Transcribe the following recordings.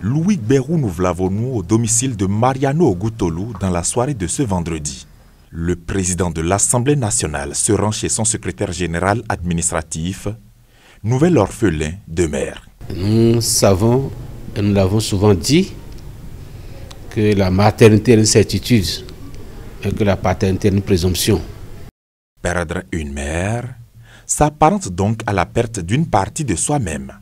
Louis Gbéroun Vlavonu au domicile de Mariano Ogutolu dans la soirée de ce vendredi. Le président de l'Assemblée nationale se rend chez son secrétaire général administratif, nouvel orphelin de mère. Nous savons, et nous l'avons souvent dit, que la maternité est une certitude et que la paternité est une présomption. Perdre une mère s'apparente donc à la perte d'une partie de soi-même.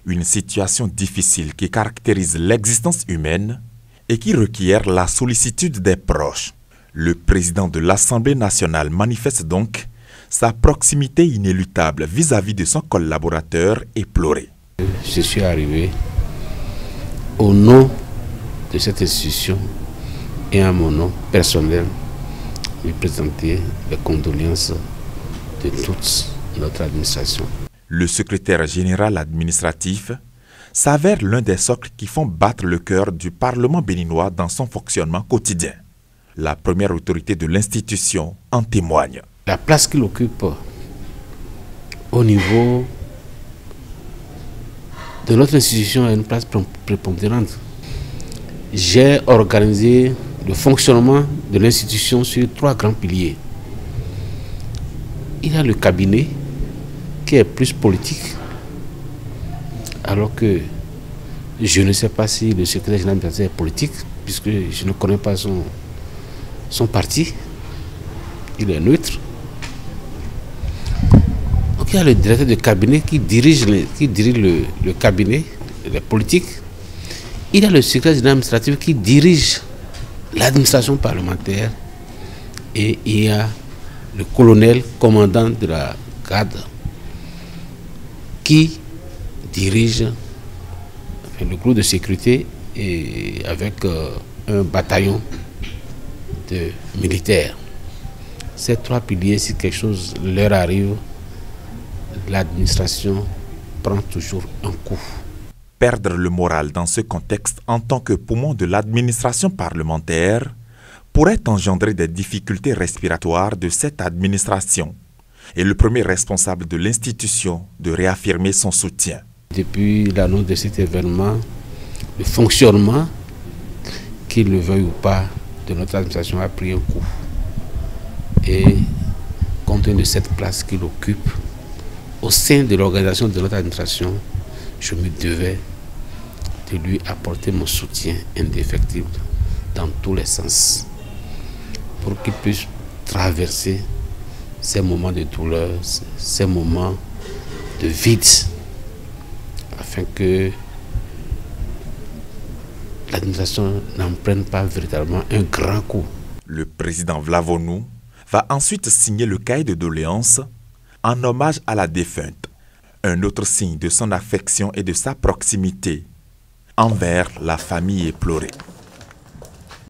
Une situation difficile qui caractérise l'existence humaine et qui requiert la sollicitude des proches. Le président de l'Assemblée nationale manifeste donc sa proximité inéluctable vis-à-vis de son collaborateur éploré. Je suis arrivé au nom de cette institution et à mon nom personnel lui présenter les condoléances de toute notre administration. Le secrétaire général administratif s'avère l'un des socles qui font battre le cœur du Parlement béninois dans son fonctionnement quotidien. La première autorité de l'institution en témoigne. La place qu'il occupe au niveau de notre institution est une place prépondérante. J'ai organisé le fonctionnement de l'institution sur 3 grands piliers. Il y a le cabinet qui est plus politique, alors que je ne sais pas si le secrétaire général est politique, puisque je ne connais pas son parti. Il est neutre. Donc il y a le directeur de cabinet qui dirige le cabinet, les politiques. Il y a le secrétaire général administratif qui dirige l'administration parlementaire. Et il y a le colonel commandant de la garde qui dirige le groupe de sécurité et avec un bataillon de militaires. Ces 3 piliers, si quelque chose leur arrive, l'administration prend toujours un coup. Perdre le moral dans ce contexte en tant que poumon de l'administration parlementaire pourrait engendrer des difficultés respiratoires de cette administration. Et le premier responsable de l'institution de réaffirmer son soutien. Depuis l'annonce de cet événement, le fonctionnement, qu'il le veuille ou pas, de notre administration a pris un coup. Et compte tenu de cette place qu'il occupe, au sein de l'organisation de notre administration, je me devais de lui apporter mon soutien indéfectible dans tous les sens pour qu'il puisse traverser ces moments de douleur, ces moments de vide, afin que l'administration n'en prenne pas véritablement un grand coup. Le président Vlavonu va ensuite signer le cahier de doléances en hommage à la défunte, un autre signe de son affection et de sa proximité envers la famille éplorée.